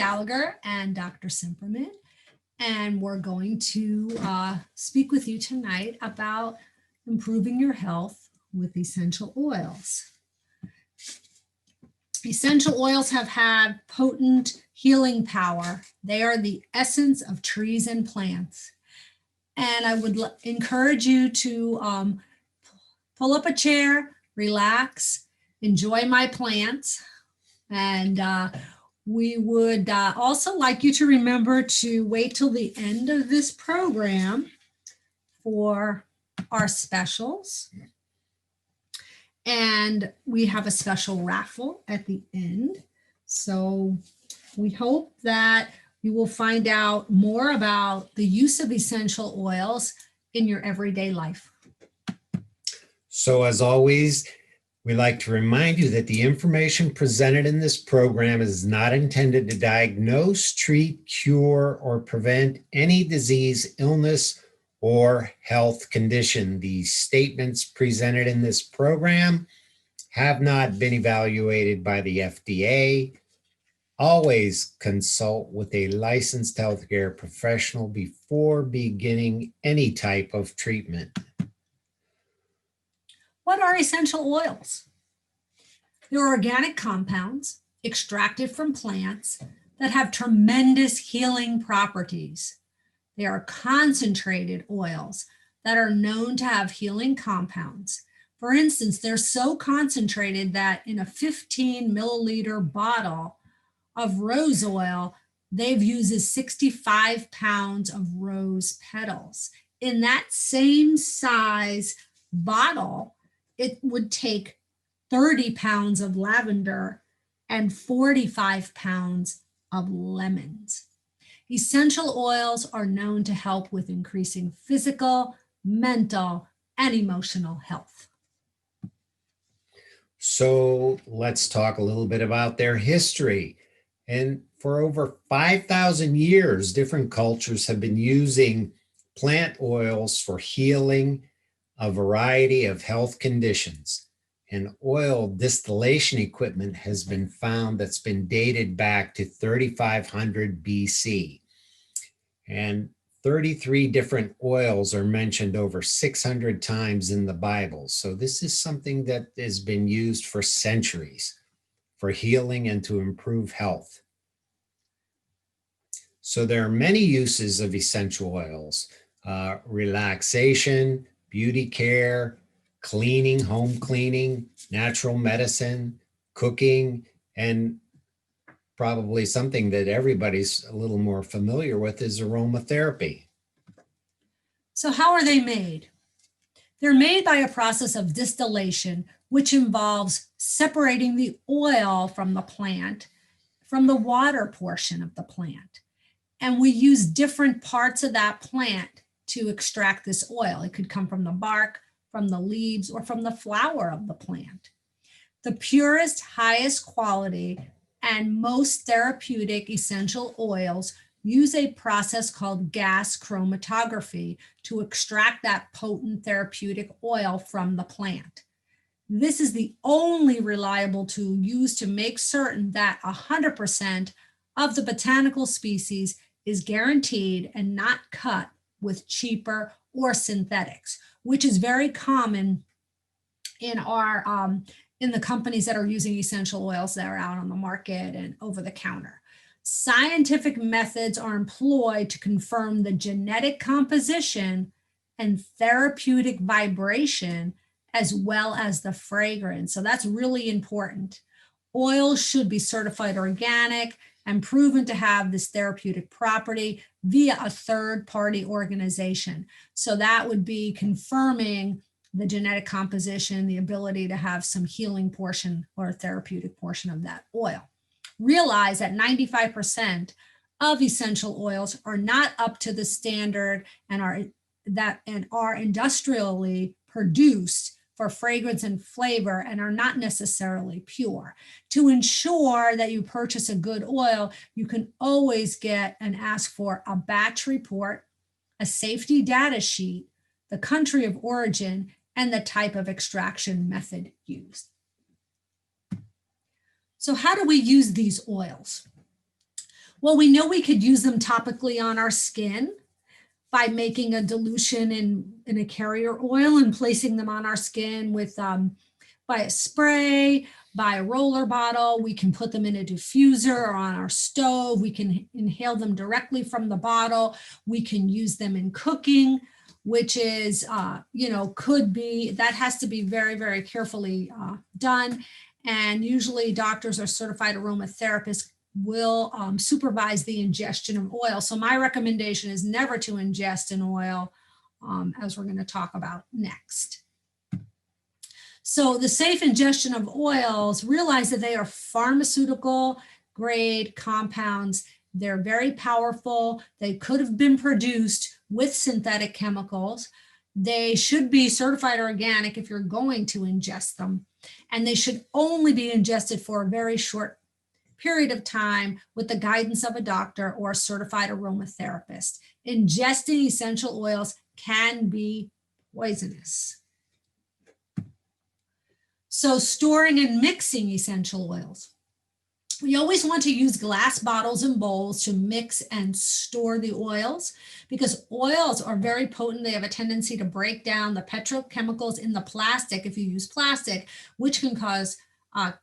Gallagher and Dr. Simperman, and we're going to speak with you tonight about improving your health with essential oils. Essential oils have had potent healing power. They are the essence of trees and plants. And I would encourage you to pull up a chair, relax, enjoy my plants. And we would also like you to remember to wait till the end of this program for our specials. And we have a special raffle at the end. So we hope that you will find out more about the use of essential oils in your everyday life. So as always, we like to remind you that the information presented in this program is not intended to diagnose, treat, cure, or prevent any disease, illness, or health condition. These statements presented in this program have not been evaluated by the FDA. Always consult with a licensed healthcare professional before beginning any type of treatment. What are essential oils? They're organic compounds extracted from plants that have tremendous healing properties. They are concentrated oils that are known to have healing compounds. For instance, they're so concentrated that in a 15 milliliter bottle of rose oil, they've used 65 pounds of rose petals. In that same size bottle, it would take 30 pounds of lavender and 45 pounds of lemons. Essential oils are known to help with increasing physical, mental, and emotional health. So let's talk a little bit about their history. And for over 5,000 years, different cultures have been using plant oils for healing a variety of health conditions. And oil distillation equipment has been found that's been dated back to 3500 BC. And 33 different oils are mentioned over 600 times in the Bible. So this is something that has been used for centuries for healing and to improve health. So there are many uses of essential oils: relaxation, beauty care, cleaning, home cleaning, natural medicine, cooking, and probably something that everybody's a little more familiar with is aromatherapy. So how are they made? They're made by a process of distillation, which involves separating the oil from the plant, from the water portion of the plant. And we use different parts of that plant to extract this oil. It could come from the bark, from the leaves, or from the flower of the plant. The purest, highest quality, and most therapeutic essential oils use a process called gas chromatography to extract that potent therapeutic oil from the plant. This is the only reliable tool used to make certain that 100% of the botanical species is guaranteed and not cut with cheaper or synthetics, which is very common in our in the companies that are using essential oils that are out on the market and over the counter. Scientific methods are employed to confirm the genetic composition and therapeutic vibration, as well as the fragrance. So that's really important. Oils should be certified organic and proven to have this therapeutic property via a third-party organization. So that would be confirming the genetic composition, the ability to have some healing portion or a therapeutic portion of that oil. Realize that 95% of essential oils are not up to the standard and are industrially produced for fragrance and flavor and are not necessarily pure. To ensure that you purchase a good oil, you can always get and ask for a batch report, a safety data sheet, the country of origin, and the type of extraction method used. So how do we use these oils? Well, we know we could use them topically on our skin by making a dilution in a carrier oil and placing them on our skin with by a spray, by a roller bottle. We can put them in a diffuser or on our stove. We can inhale them directly from the bottle. We can use them in cooking, which is, could be, that has to be very, very carefully done. And usually doctors or certified aromatherapists will supervise the ingestion of oil. So my recommendation is never to ingest an oil, as we're going to talk about next. So the safe ingestion of oils, realize that they are pharmaceutical grade compounds. They're very powerful. They could have been produced with synthetic chemicals. They should be certified organic if you're going to ingest them. And they should only be ingested for a very short period of time with the guidance of a doctor or a certified aromatherapist. Ingesting essential oils can be poisonous. So storing and mixing essential oils. We always want to use glass bottles and bowls to mix and store the oils because oils are very potent. They have a tendency to break down the petrochemicals in the plastic if you use plastic, which can cause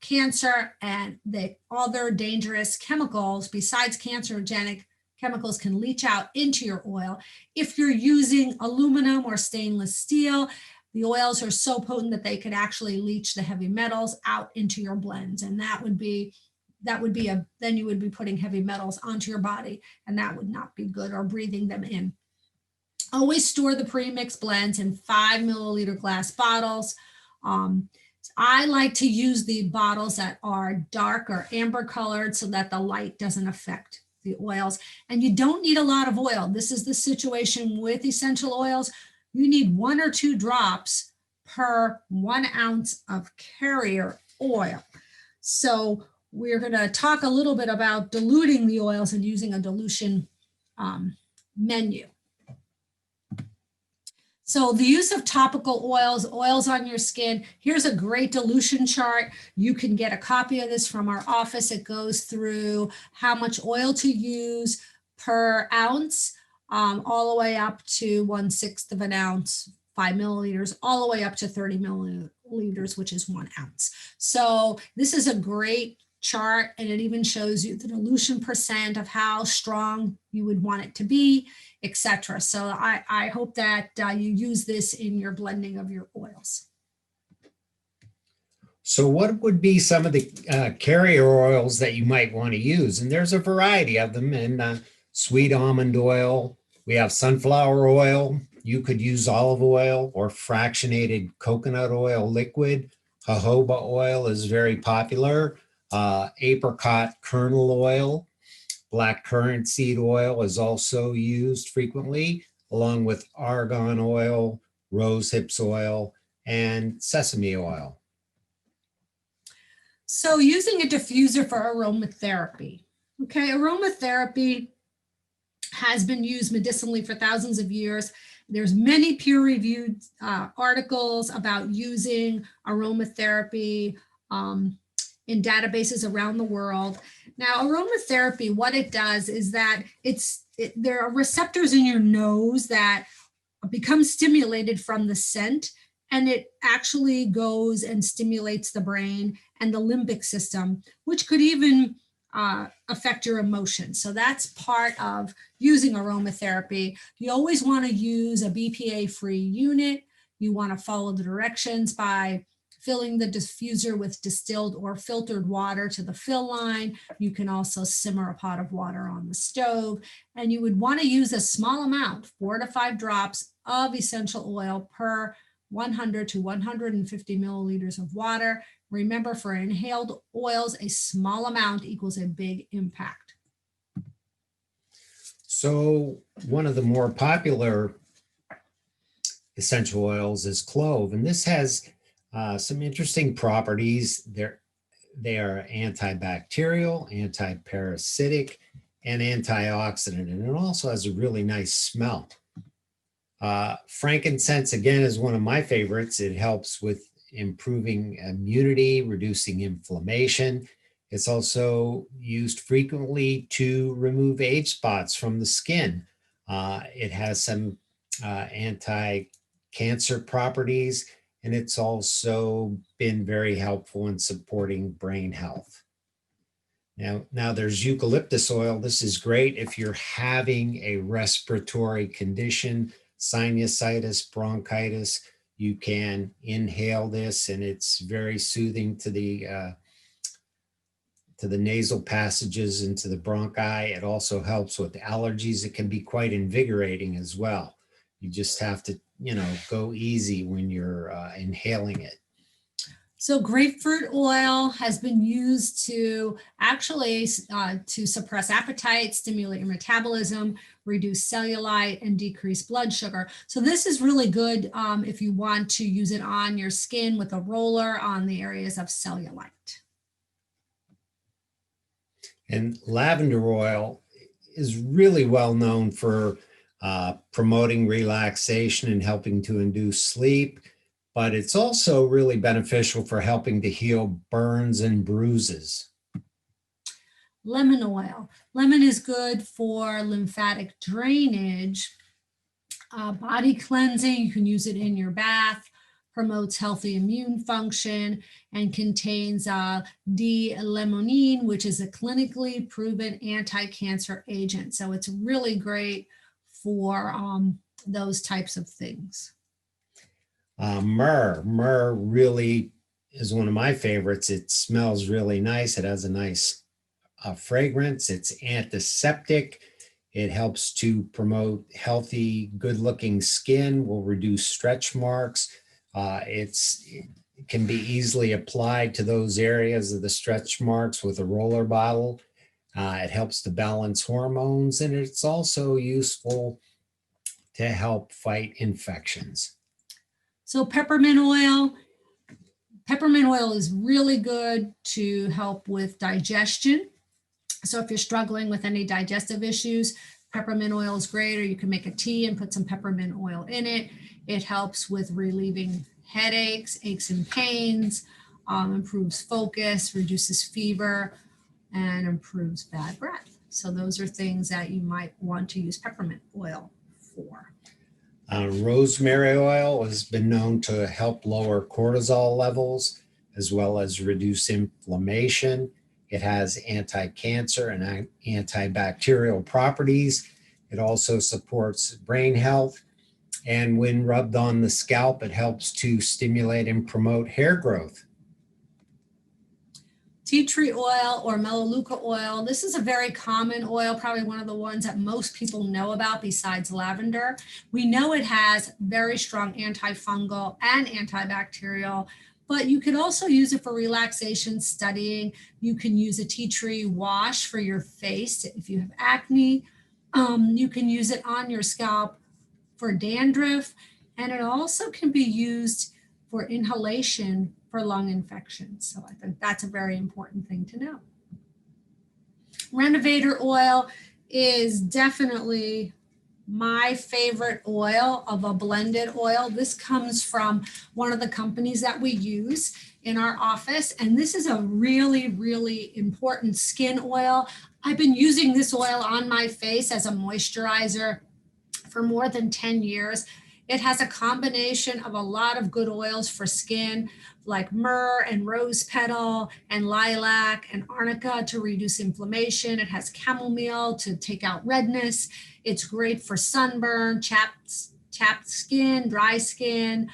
cancer, and the other dangerous chemicals besides cancerogenic chemicals can leach out into your oil. If you're using aluminum or stainless steel, the oils are so potent that they could actually leach the heavy metals out into your blends. And then you would be putting heavy metals onto your body, and that would not be good, or breathing them in. Always store the pre-mixed blends in 5 milliliter glass bottles. I like to use the bottles that are dark or amber colored so that the light doesn't affect the oils. And you don't need a lot of oil. This is the situation with essential oils. You need 1 or 2 drops per 1 ounce of carrier oil. So we're going to talk a little bit about diluting the oils and using a dilution menu. So the use of topical oils on your skin. Here's a great dilution chart. You can get a copy of this from our office. It goes through how much oil to use per ounce, all the way up to 1/6 of an ounce, 5 milliliters, all the way up to 30 milliliters, which is 1 ounce. So this is a great chart, and it even shows you the dilution percent of how strong you would want it to be, etc. So I hope that you use this in your blending of your oils. So what would be some of the carrier oils that you might want to use? And there's a variety of them. And sweet almond oil, we have sunflower oil. You could use olive oil or fractionated coconut oil liquid. Jojoba oil is very popular. Apricot kernel oil, black currant seed oil is also used frequently, along with argan oil, rose hips oil, and sesame oil. So using a diffuser for aromatherapy. Okay, aromatherapy has been used medicinally for thousands of years. There's many peer-reviewed articles about using aromatherapy in databases around the world. Now, aromatherapy, what it does is that there are receptors in your nose that become stimulated from the scent, and it actually goes and stimulates the brain and the limbic system, which could even affect your emotions. So that's part of using aromatherapy. You always want to use a BPA-free unit. You want to follow the directions by filling the diffuser with distilled or filtered water to the fill line. You can also simmer a pot of water on the stove, and you would want to use a small amount, 4 to 5 drops of essential oil per 100 to 150 milliliters of water. Remember, for inhaled oils, a small amount equals a big impact. So one of the more popular essential oils is clove, and this has some interesting properties. They are antibacterial, antiparasitic, and antioxidant, and it also has a really nice smell. Frankincense, again, is one of my favorites. It helps with improving immunity, reducing inflammation. It's also used frequently to remove age spots from the skin. It has some anti-cancer properties, and it's also been very helpful in supporting brain health. Now there's eucalyptus oil. This is great if you're having a respiratory condition, sinusitis, bronchitis. You can inhale this, and it's very soothing to the nasal passages and to the bronchi. It also helps with allergies. It can be quite invigorating as well. You just have to, go easy when you're inhaling it. So grapefruit oil has been used to actually to suppress appetite, stimulate your metabolism, reduce cellulite, and decrease blood sugar. So this is really good if you want to use it on your skin with a roller on the areas of cellulite. And lavender oil is really well known for promoting relaxation and helping to induce sleep, but it's also really beneficial for helping to heal burns and bruises. Lemon oil. Lemon is good for lymphatic drainage, body cleansing. You can use it in your bath, promotes healthy immune function, and contains D-limonene, which is a clinically proven anti-cancer agent. So it's really great for those types of things. Myrrh really is one of my favorites. It smells really nice. It has a nice fragrance. It's antiseptic. It helps to promote healthy, good-looking skin, will reduce stretch marks. It can be easily applied to those areas of the stretch marks with a roller bottle. It helps to balance hormones, and it's also useful to help fight infections. So peppermint oil. Peppermint oil is really good to help with digestion. So if you're struggling with any digestive issues, peppermint oil is great, or you can make a tea and put some peppermint oil in it. It helps with relieving headaches, aches and pains, improves focus, reduces fever, and improves bad breath. So those are things that you might want to use peppermint oil for. Rosemary oil has been known to help lower cortisol levels as well as reduce inflammation. It has anti-cancer and antibacterial properties. It also supports brain health. And when rubbed on the scalp, it helps to stimulate and promote hair growth. Tea tree oil or Melaleuca oil. This is a very common oil, probably one of the ones that most people know about besides lavender. We know it has very strong antifungal and antibacterial, but you could also use it for relaxation, studying. You can use a tea tree wash for your face if you have acne. You can use it on your scalp for dandruff, and it also can be used for inhalation for lung infections. So I think that's a very important thing to know. Renavator oil is definitely my favorite oil of a blended oil. This comes from one of the companies that we use in our office, and this is a really, really important skin oil. I've been using this oil on my face as a moisturizer for more than 10 years. It has a combination of a lot of good oils for skin, like myrrh and rose petal and lilac and arnica to reduce inflammation. It has chamomile to take out redness. It's great for sunburn, chapped skin, dry skin,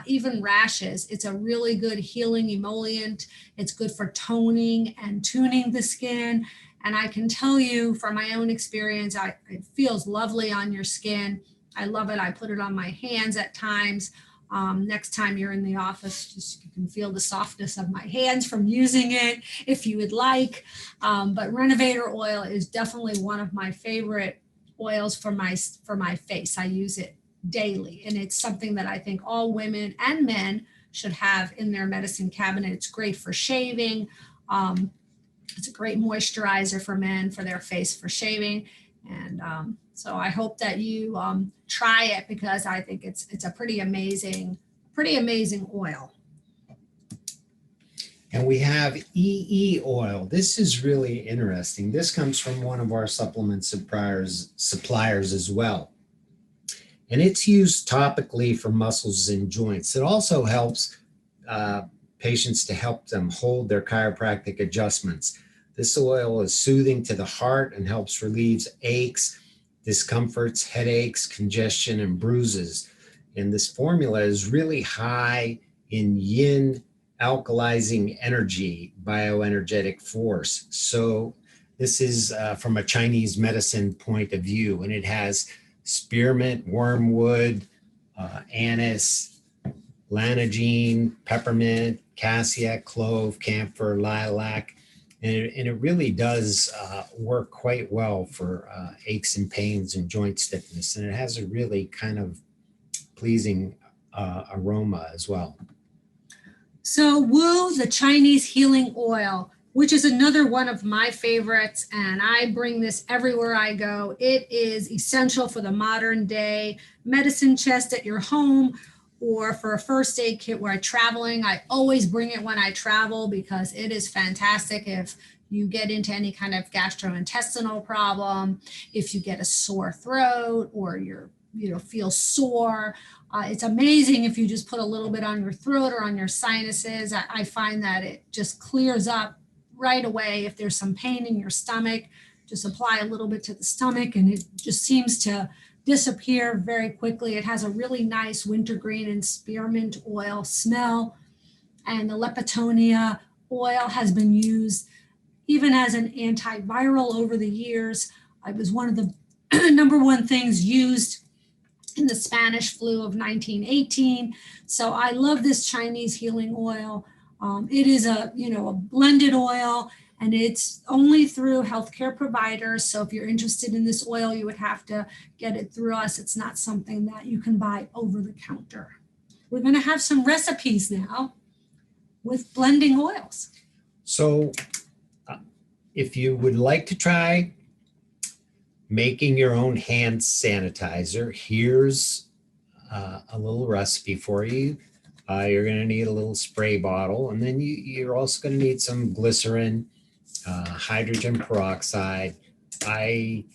even rashes. It's a really good healing emollient. It's good for toning and tuning the skin. And I can tell you from my own experience, it feels lovely on your skin. I love it. I put it on my hands at times. Next time you're in the office, just you can feel the softness of my hands from using it if you would like. But Renavator oil is definitely one of my favorite oils for my face. I use it daily, and it's something that I think all women and men should have in their medicine cabinet. It's great for shaving. It's a great moisturizer for men, for their face, for shaving. And so I hope that you try it, because I think it's a pretty amazing oil. And we have EE oil. This is really interesting. This comes from one of our supplement suppliers as well. And it's used topically for muscles and joints. It also helps patients to help them hold their chiropractic adjustments. This oil is soothing to the heart and helps relieve aches, discomforts, headaches, congestion, and bruises. And this formula is really high in yin alkalizing energy, bioenergetic force. So this is from a Chinese medicine point of view, and it has spearmint, wormwood, anise, lanagine, peppermint, cassia, clove, camphor, lilac, and it really does work quite well for aches and pains and joint stiffness, and it has a really kind of pleasing aroma as well. So Wu, the Chinese healing oil, which is another one of my favorites, and I bring this everywhere I go. It is essential for the modern day medicine chest at your home or for a first aid kit where I'm traveling. I always bring it when I travel because it is fantastic if you get into any kind of gastrointestinal problem, if you get a sore throat or feel sore. It's amazing if you just put a little bit on your throat or on your sinuses. I find that it just clears up right away. If there's some pain in your stomach, just apply a little bit to the stomach and it just seems to disappear very quickly. It has a really nice wintergreen and spearmint oil smell. And the Leptonia oil has been used even as an antiviral over the years. It was one of the number one things used in the Spanish flu of 1918. So I love this Chinese healing oil. It is a blended oil, and it's only through healthcare providers. So if you're interested in this oil, you would have to get it through us. It's not something that you can buy over the counter. We're going to have some recipes now with blending oils. So if you would like to try making your own hand sanitizer, here's a little recipe for you. You're going to need a little spray bottle, and then you're also going to need some glycerin, hydrogen peroxide. I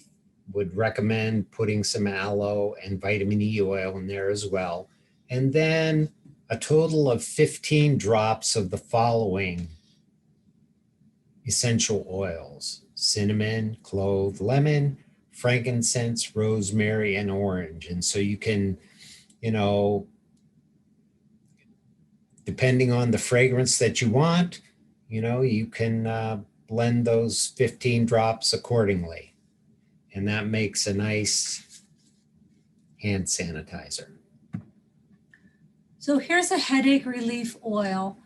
would recommend putting some aloe and vitamin E oil in there as well. And then a total of 15 drops of the following essential oils: cinnamon, clove, lemon, frankincense, rosemary, and orange. And so you can, depending on the fragrance that you want, you can blend those 15 drops accordingly. And that makes a nice hand sanitizer. So here's a headache relief oil.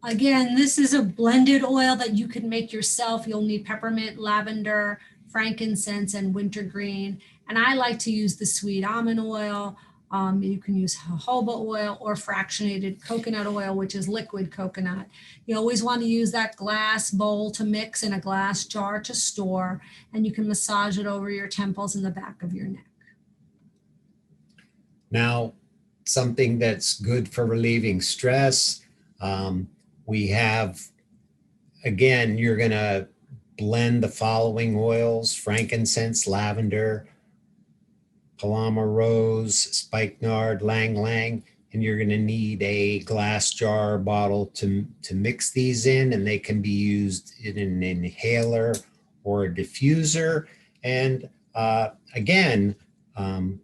Again, this is a blended oil that you can make yourself. You'll need peppermint, lavender, frankincense, and wintergreen. And I like to use the sweet almond oil. You can use jojoba oil or fractionated coconut oil, which is liquid coconut. You always want to use that glass bowl to mix in a glass jar to store, and you can massage it over your temples and the back of your neck. Now, something that's good for relieving stress. We have, again, you're going to blend the following oils: frankincense, lavender, Paloma rose, spikenard, lang lang, and you're going to need a glass jar bottle to mix these in, and they can be used in an inhaler or a diffuser. And again, lang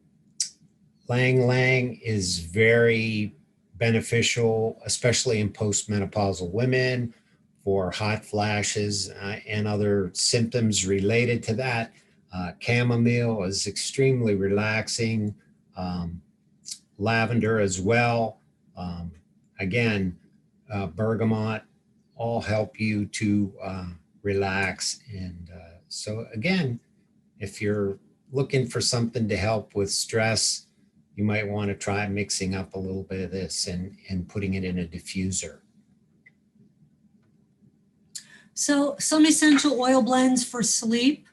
lang is very beneficial, especially in postmenopausal women, for hot flashes and other symptoms related to that. Chamomile is extremely relaxing. Lavender as well. Again, bergamot all help you to relax. And so again, if you're looking for something to help with stress, you might want to try mixing up a little bit of this and putting it in a diffuser. So some essential oil blends for sleep.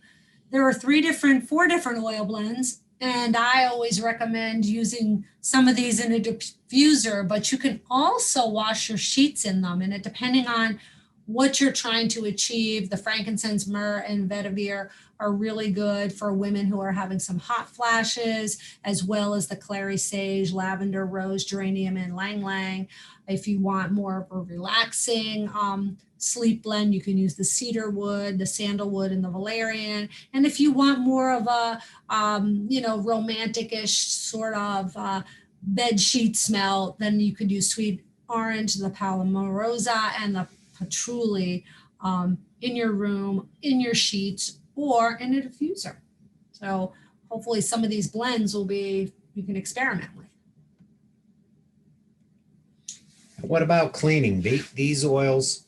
There are four different oil blends. And I always recommend using some of these in a diffuser, but you can also wash your sheets in them. And it depending on what you're trying to achieve, the frankincense, myrrh, and vetiver are really good for women who are having some hot flashes, as well as the clary sage, lavender, rose, geranium, and lang lang. If you want more of a relaxing sleep blend, you can use the cedar wood, the sandalwood, and the valerian. And if you want more of a romantic-ish sort of bed sheet smell, then you could use sweet orange, the palmarosa, and the patchouli in your room, in your sheets, or in a diffuser. So hopefully some of these blends will be, you can experiment with. What about cleaning? These oils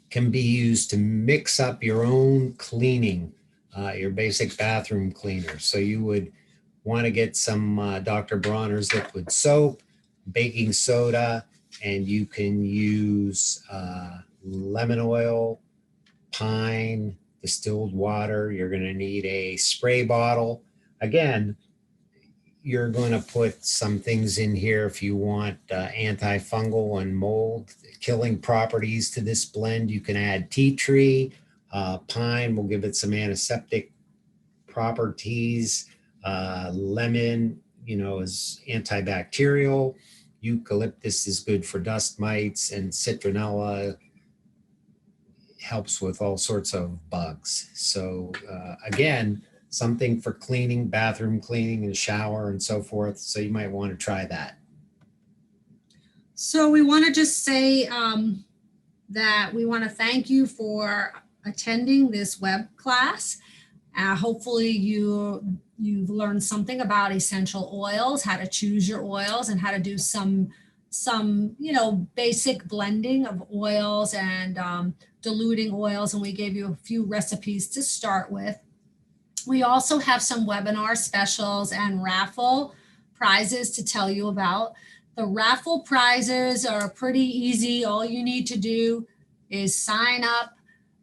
can be used to mix up your own cleaning, your basic bathroom cleaner. So you would want to get some Dr. Bronner's liquid soap, baking soda, and you can use lemon oil, pine, distilled water. You're going to need a spray bottle. Again, you're going to put some things in here if you want antifungal and mold killing properties to this blend. You can add tea tree. Pine will give it some antiseptic properties. Lemon, is antibacterial. Eucalyptus is good for dust mites, and citronella helps with all sorts of bugs. So again, something for cleaning, bathroom cleaning, and shower and so forth. So you might want to try that. So we want to just say that we want to thank you for attending this web class. Hopefully you've learned something about essential oils, how to choose your oils, and how to do some basic blending of oils and diluting oils. And we gave you a few recipes to start with. We also have some webinar specials and raffle prizes to tell you about. The raffle prizes are pretty easy. All you need to do is sign up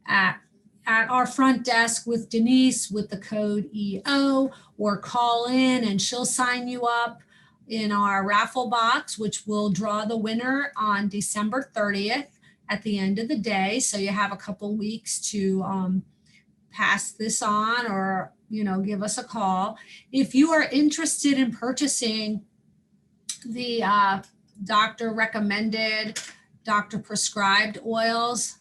at our front desk with Denise with the code EO, or call in and she'll sign you up in our raffle box, which will draw the winner on December 30th at the end of the day. So you have a couple weeks to pass this on, or give us a call. If you are interested in purchasing the doctor recommended, doctor prescribed oils,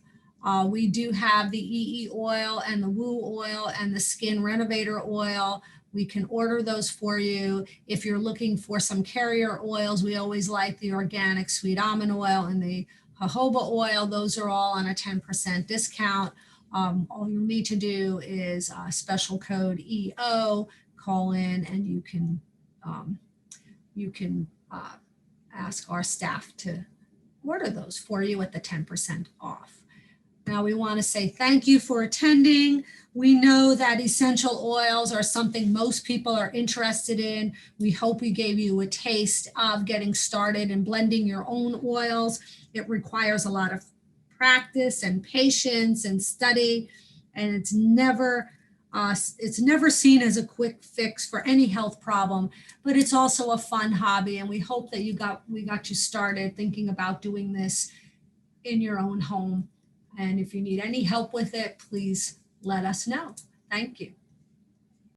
we do have the EE oil and the Woo oil and the Skin Renavator oil. We can order those for you. If you're looking for some carrier oils, we always like the organic sweet almond oil and the jojoba oil. Those are all on a 10% discount. All you need to do is special code EO, call in, and you can ask our staff to order those for you at the 10% off. Now we want to say thank you for attending. We know that essential oils are something most people are interested in. We hope we gave you a taste of getting started in blending your own oils. It requires a lot of practice and patience and study, and it's never seen as a quick fix for any health problem, but it's also a fun hobby, and we hope that we got you started thinking about doing this in your own home. And if you need any help with it, please let us know. Thank you.